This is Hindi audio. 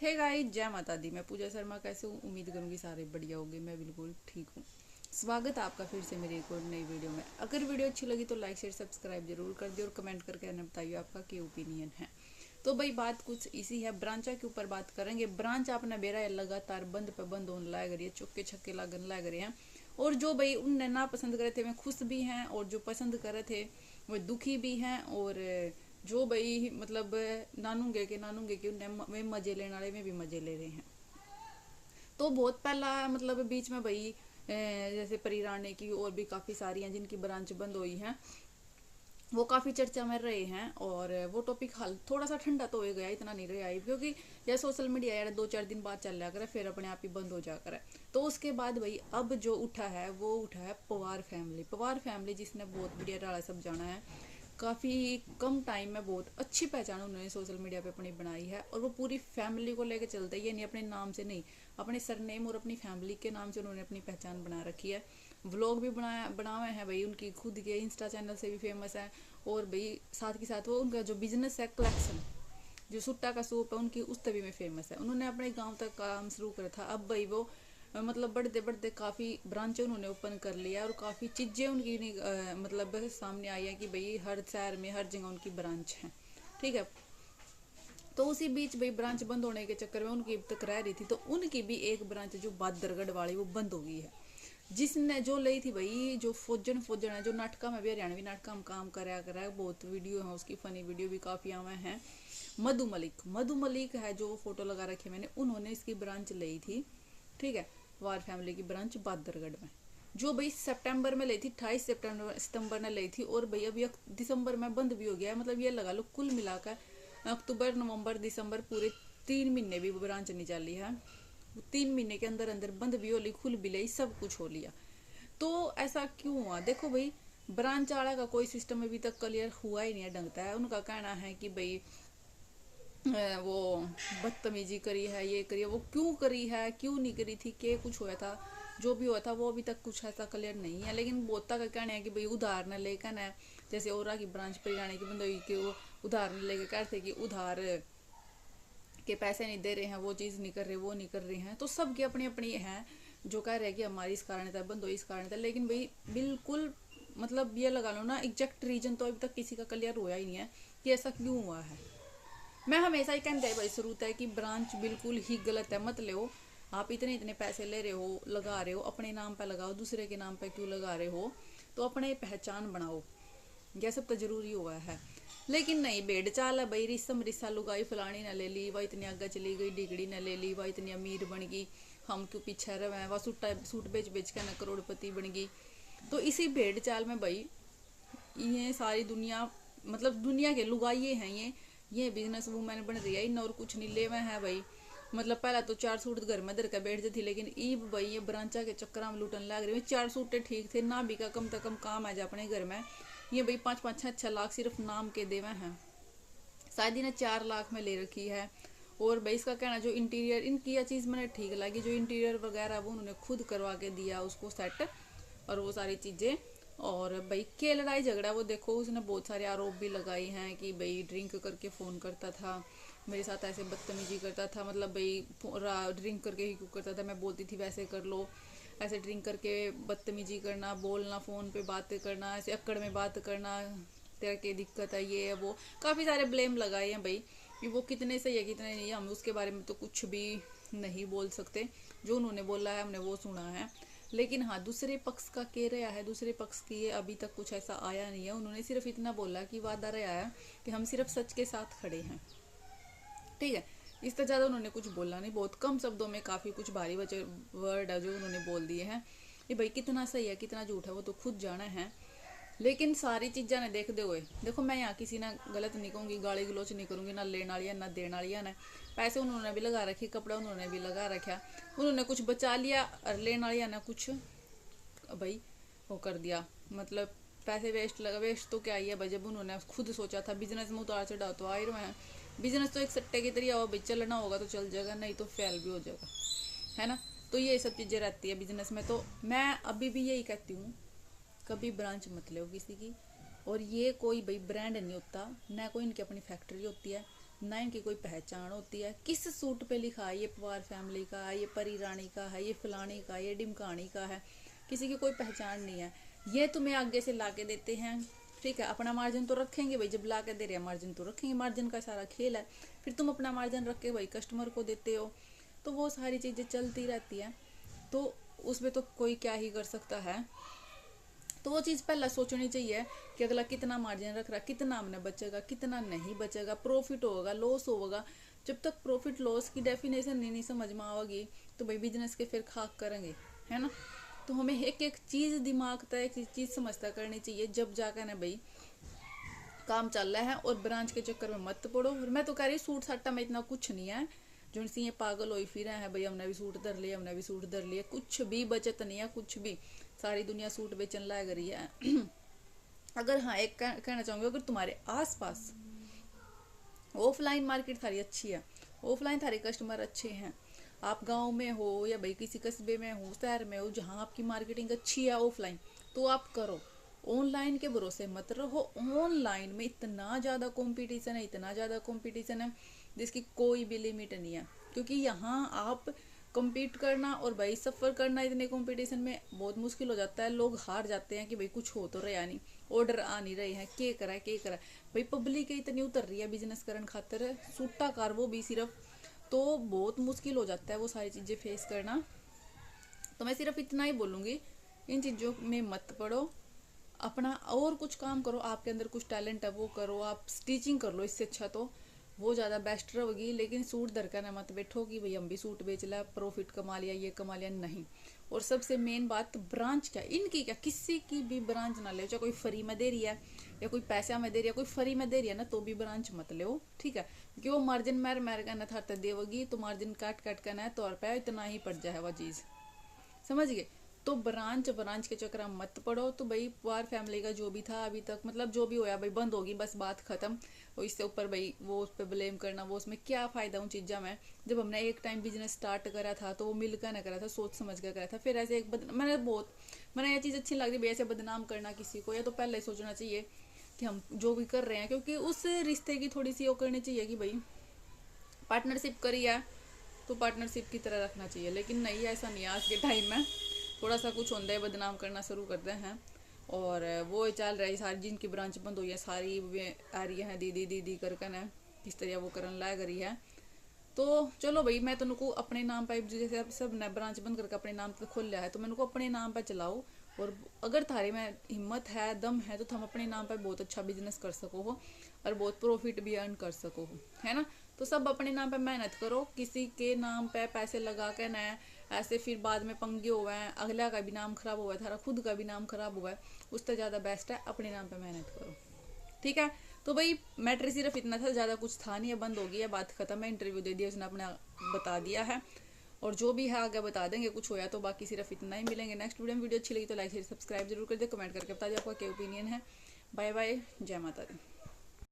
हे गाइस, जय माता दी। मैं पूजा शर्मा कैसे हूँ? उम्मीद करूंगी सारे बढ़िया होंगे। मैं बिल्कुल ठीक हूँ। स्वागत है आपका फिर से मेरी एक और नई वीडियो में। अगर वीडियो अच्छी लगी तो लाइक शेयर सब्सक्राइब जरूर कर दियो और कमेंट करके हमें बताइए आपका क्या ओपिनियन है। तो भाई बात कुछ इसी है, ब्रांचा के ऊपर बात करेंगे। ब्रांच आपने बेरा है लगातार बंद पे बंद होने लग रही है, चौके छक्के लगन लग रहे हैं। और जो भाई उनने ना पसंद करे थे वे खुश भी हैं, और जो पसंद करे थे वो दुखी भी हैं। और जो भाई मतलब नानूंगे के उनने वे मजे लेने वाले में भी मजे ले रहे हैं। तो बहुत पहला मतलब बीच में भाई जैसे परी रानी की और भी काफ़ी सारी हैं जिनकी ब्रांच बंद हुई हैं, वो काफ़ी चर्चा में रहे हैं। और वो टॉपिक हाल थोड़ा सा ठंडा तो हो गया, इतना नहीं रहा है, क्योंकि यह सोशल मीडिया यार 2-4 दिन बाद चल रहा करे फिर अपने आप ही बंद हो जा करे। तो उसके बाद भाई अब जो उठा है वो उठा है पवार फैमिली। पवार फैमिली जिसने बहुत बढ़िया डाला सब जाना है, काफ़ी कम टाइम में बहुत अच्छी पहचान उन्होंने सोशल मीडिया पे अपनी बनाई है। और वो पूरी फैमिली को लेकर चलते ही नहीं, अपने नाम से नहीं, अपने सरनेम और अपनी फैमिली के नाम से उन्होंने अपनी पहचान बना रखी है। व्लॉग भी बनाए हैं भाई, उनकी खुद के इंस्टा चैनल से भी फेमस है। और भाई साथ के साथ वो उनका जो बिजनेस है कलेक्शन, जो सुट्टा का सूप है उनकी, उस तभी में फेमस है। उन्होंने अपने गांव तक काम शुरू करा था, अब भाई वो मतलब बढ़ते बढ़ते काफ़ी ब्रांचें उन्होंने ओपन कर लिया। और काफ़ी चीज़ें उनकी मतलब सामने आई है कि भाई हर शहर में हर जगह उनकी ब्रांच है। ठीक है। तो उसी बीच भाई ब्रांच बंद होने के चक्कर में उनकी तक रह रही थी, तो उनकी भी एक ब्रांच जो बादरगढ़ वाली वो बंद हो गई है। जिसने जो ली थी भाई, जो फौजन फौजन है, जो नाटका में भी हरियाणवी नाटका में काम कराया बहुत वीडियो है उसकी, फनी वीडियो भी काफ़ी आवे हैं। मधु मलिक है जो फोटो लगा रखी है मैंने, उन्होंने इसकी ब्रांच ली थी। ठीक है। वार फैमिली की ब्रांच बादरगढ़ में, जो भाई सितंबर में ली थी, 28 सितंबर ने ली थी। और भाई अभी दिसंबर में बंद भी हो गया है। मतलब ये लगा लो कुल मिलाकर अक्टूबर नवंबर दिसंबर पूरे 3 महीने भी ब्रांच नहीं चली है। 3 महीने के अंदर अंदर बंद भी हो ली, खुल भी ली, सब कुछ हो लिया। तो ऐसा क्यों हुआ? देखो भाई, ब्रांच वाला का कोई सिस्टम अभी तक क्लियर हुआ ही नहीं है ढंगता है। उनका कहना है कि भाई वो बदतमीजी करी है, ये करी है, वो क्यों करी है, क्यों नहीं करी थी, क्या कुछ हुआ था, जो भी हुआ था वो अभी तक कुछ ऐसा क्लियर नहीं है। लेकिन बोता का कहना है कि भाई उधार न लेकर है, जैसे ओरा की ब्रांच परियाणे की बंदोई के वो उधार न लेकर कहते कि उधार के पैसे नहीं दे रहे हैं, वो चीज़ नहीं कर रहे, वो नहीं कर रहे हैं। तो सबकी अपनी अपनी है, जो कह रहे हैं कि हमारी इस कारण था बंद हो, इस कारण था। लेकिन भाई बिल्कुल मतलब ये लगा लो ना, एग्जैक्ट रीजन तो अभी तक किसी का क्लियर हुआ ही नहीं है कि ऐसा क्यों हुआ है। मैं हमेशा ही कहते हैं भाई शुरू है कि ब्रांच बिल्कुल ही गलत है, मत लो। आप इतने इतने पैसे ले रहे हो, लगा रहे हो, अपने नाम पे लगाओ, दूसरे के नाम पे क्यों लगा रहे हो? तो अपने पहचान बनाओ, यह सब तो जरूरी हुआ है। लेकिन नहीं, भेड़ चाल है भाई, रिसम रिसा लुगाई फलानी न ले ली, वह इतनी आगे चली गई, डिगड़ी न ले ली, वह इतनी अमीर बन गई, हम क्यों पीछे रहे, वह सूट बेच बेच के न करोड़पति बन गई। तो इसी भेड़ चाल में भाई ये सारी दुनिया, मतलब दुनिया के लुगाइये हैं ये बिजनेस वूमेन बन रही है, इन और कुछ नहीं लेवे हैं भाई। मतलब पहला तो 4 सूट घर में धर के बैठ जाती, लेकिन ईब भाई ये ब्रांचा के चक्कर में लूटन लग रही है। 4 सूटे ठीक थे ना, भी का कम से कम काम है जा अपने घर में। ये भाई 5-5 6-6 लाख सिर्फ नाम के देवे हैं, शायद इन्हें 4 लाख में ले रखी है। और भाई इसका कहना जो इंटीरियर इनकी यह चीज़ मैंने ठीक लगी, जो इंटीरियर वगैरह वो उन्होंने खुद करवा के दिया उसको सेट, और वो सारी चीज़ें। और भाई के लड़ाई झगड़ा वो देखो, उसने बहुत सारे आरोप भी लगाए हैं कि भाई ड्रिंक करके फ़ोन करता था मेरे साथ, ऐसे बदतमीजी करता था। मतलब भाई ड्रिंक करके ही क्यों करता था, मैं बोलती थी वैसे कर लो, ऐसे ड्रिंक करके बदतमीजी करना, बोलना, फ़ोन पे बातें करना, ऐसे अक्कड़ में बात करना, तेरा क्या दिक्कत है, ये है वो, काफ़ी सारे ब्लेम लगाए हैं भाई। कि वो कितने सही है कितने नहीं है, हम उसके बारे में तो कुछ भी नहीं बोल सकते। जो उन्होंने बोला है हमने वो सुना है। लेकिन हाँ, दूसरे पक्ष का कह रहा है, दूसरे पक्ष की ये अभी तक कुछ ऐसा आया नहीं है। उन्होंने सिर्फ इतना बोला कि वादा रहा है कि हम सिर्फ सच के साथ खड़े हैं। ठीक है। इससे ज़्यादा उन्होंने कुछ बोला नहीं, बहुत कम शब्दों में काफ़ी कुछ भारी वचन वर्ड है जो उन्होंने बोल दिए हैं। ये भाई कितना सही है कितना झूठ है वो तो खुद जाना है। लेकिन सारी चीज़ा ने देखते हुए, देखो मैं यहाँ किसी ना गलत नहीं कहूँगी, गाली गलोच नहीं करूँगी, ना लेने वाली है ना देने वाली है। ना पैसे उन्होंने भी लगा रखे, कपड़ा उन्होंने भी लगा रखा, उन्होंने कुछ बचा लिया, और लेने वाली है ना कुछ भाई वो कर दिया। मतलब पैसे वेस्ट लगा, वेस्ट तो क्या ही है भाई, जब उन्होंने खुद सोचा था। बिजनेस में उतार चढ़ाव तो आ ही रहे हैं, बिजनेस तो एक सट्टे की तरह हो भाई, चलना होगा तो चल जाएगा, नहीं तो फेल भी हो जाएगा, है ना। तो ये सब चीज़ें रहती है बिजनेस में। तो मैं अभी भी यही कहती हूँ, कभी ब्रांच मत लो किसी की। और ये कोई भाई ब्रांड नहीं होता, ना कोई इनकी अपनी फैक्ट्री होती है, ना इनकी कोई पहचान होती है। किस सूट पे लिखा है ये पवार फैमिली का है, ये परी रानी का है, ये फलानी का, ये डिमकानी का है, किसी की कोई पहचान नहीं है। ये तुम्हें आगे से ला के देते हैं, ठीक है, अपना मार्जिन तो रखेंगे भाई, जब ला के दे रहे हैं मार्जिन तो रखेंगे, मार्जिन का सारा खेल है। फिर तुम अपना मार्जिन रख के भाई कस्टमर को देते हो, तो वो सारी चीज़ें चलती रहती हैं। तो उसमें तो कोई क्या ही कर सकता है। तो वो चीज़ पहला सोचनी चाहिए कि अगला कितना मार्जिन रख रहा है, कितना हमने बचेगा, कितना नहीं बचेगा, प्रॉफिट होगा, लॉस होगा। जब तक प्रॉफिट लॉस की डेफिनेशन नहीं समझ में आएगी तो भाई बिजनेस के फिर खाक करेंगे, है ना। तो हमें एक एक चीज़ दिमाग तक, एक चीज़ समझता करनी चाहिए, जब जाकर ना भाई काम चल रहा है। और ब्रांच के चक्कर में मत पड़ो। और मैं तो कह रही सूट साटा में इतना कुछ नहीं है, जो सी ये पागल हो फिर है भाई, हमने भी सूट धर लिया, हमने भी सूट धर लिया, कुछ भी बचत नहीं है, कुछ भी। सारी दुनिया सूट बेचन लायक रही है। अगर हाँ एक कहना चाहूँगी, अगर तुम्हारे आसपास ऑफलाइन मार्केट थारी अच्छी है, ऑफलाइन थारे कस्टमर अच्छे हैं, आप गांव में हो या भाई किसी कस्बे में हो, शहर में हो, जहाँ आपकी मार्केटिंग अच्छी है ऑफलाइन, तो आप करो। ऑनलाइन के भरोसे मत रहो। ऑनलाइन में इतना ज़्यादा कंपटीशन है, इतना ज़्यादा कंपटीशन है जिसकी कोई भी लिमिट नहीं है। क्योंकि यहाँ आप compete करना और भाई सफ़र करना इतने कंपटीशन में बहुत मुश्किल हो जाता है। लोग हार जाते हैं कि भाई कुछ हो तो रहा नहीं, ऑर्डर आ नहीं रहे हैं, के करा भाई। पब्लिक इतनी उतर रही है बिजनेस करने खातर, सूटा कार वो भी सिर्फ, तो बहुत मुश्किल हो जाता है वो सारी चीज़ें फेस करना। तो मैं सिर्फ इतना ही बोलूँगी, इन चीज़ों में मत पड़ो, अपना और कुछ काम करो। आपके अंदर कुछ टैलेंट है वो करो, आप स्टिचिंग कर लो, इससे अच्छा तो वो ज़्यादा बेस्ट रहेगी। लेकिन सूट धरकर ना मत बैठो कि भाई हम भी सूट बेच ला, प्रॉफिट कमा लिया, ये कमा लिया, नहीं। और सबसे मेन बात ब्रांच क्या, इनकी क्या, किसी की भी ब्रांच ना ले। चाहे कोई फ्री में दे रही है या कोई पैसा में दे रही है, कोई फ्री में दे रही है ना, तो भी ब्रांच मत ले, ठीक है। क्योंकि वो मार्जिन मैर का ना था देवगी, तो मार्जिन काट कर ना तौर पर इतना ही पड़ जाए वह चीज़, समझ गए। तो ब्रांच के चक्कर में मत पड़ो। तो भाई पवार फैमिली का जो भी था अभी तक, मतलब जो भी होया भाई बंद होगी, बस बात खत्म। और इससे ऊपर भाई वो उस पर ब्लेम करना, वो उसमें क्या फ़ायदा उन चीज़ों में। जब हमने एक टाइम बिजनेस स्टार्ट करा था तो वो मिलकर ना करा था, सोच समझ कर करा था। फिर ऐसे मैंने ये चीज़ अच्छी लग रही भाई, ऐसे बदनाम करना किसी को, या तो पहले सोचना चाहिए कि हम जो भी कर रहे हैं, क्योंकि उस रिश्ते की थोड़ी सी वो करनी चाहिए कि भाई पार्टनरशिप करी है तो पार्टनरशिप की तरह रखना चाहिए। लेकिन नहीं, ऐसा नहीं है आज के टाइम में। थोड़ा सा कुछ होता है बदनाम करना शुरू करते हैं। और वो चल रहा है, सारी जिनकी ब्रांच बंद हुई है सारी आ रही है दीदी दीदी करके ना, किस तरह वो करन लाया करी है। तो चलो भाई, मैं तो उनको अपने नाम पर, जैसे सब ने ब्रांच बंद करके अपने नाम पर खोल लिया है, तो मैं उनको अपने नाम पर चलाओ। और अगर थारे में हिम्मत है, दम है, तो तुम अपने नाम पर बहुत अच्छा बिजनेस कर सको हो और बहुत प्रॉफिट भी अर्न कर सको हो, है ना। तो सब अपने नाम पे मेहनत करो, किसी के नाम पे पैसे लगा के ना ऐसे फिर बाद में पंगे हुए हैं, अगला का भी नाम खराब हुआ है, थारा खुद का भी नाम खराब हुआ है, उससे ज़्यादा बेस्ट है अपने नाम पे मेहनत करो, ठीक है। तो भाई मैटर सिर्फ इतना था, ज़्यादा कुछ था नहीं है, बंद हो गया, बात खत्म है। इंटरव्यू दे दिया उसने, अपना बता दिया है, और जो भी है आगे बता देंगे कुछ होया तो। बाकी सिर्फ इतना ही, मिलेंगे नेक्स्ट वीडियो में। वीडियो अच्छी लगी तो लाइक शेयर सब्सक्राइब जरूर कर दे, कमेंट करके बता दे आपका क्या ओपिनियन है। बाय बाय, जय माता दी।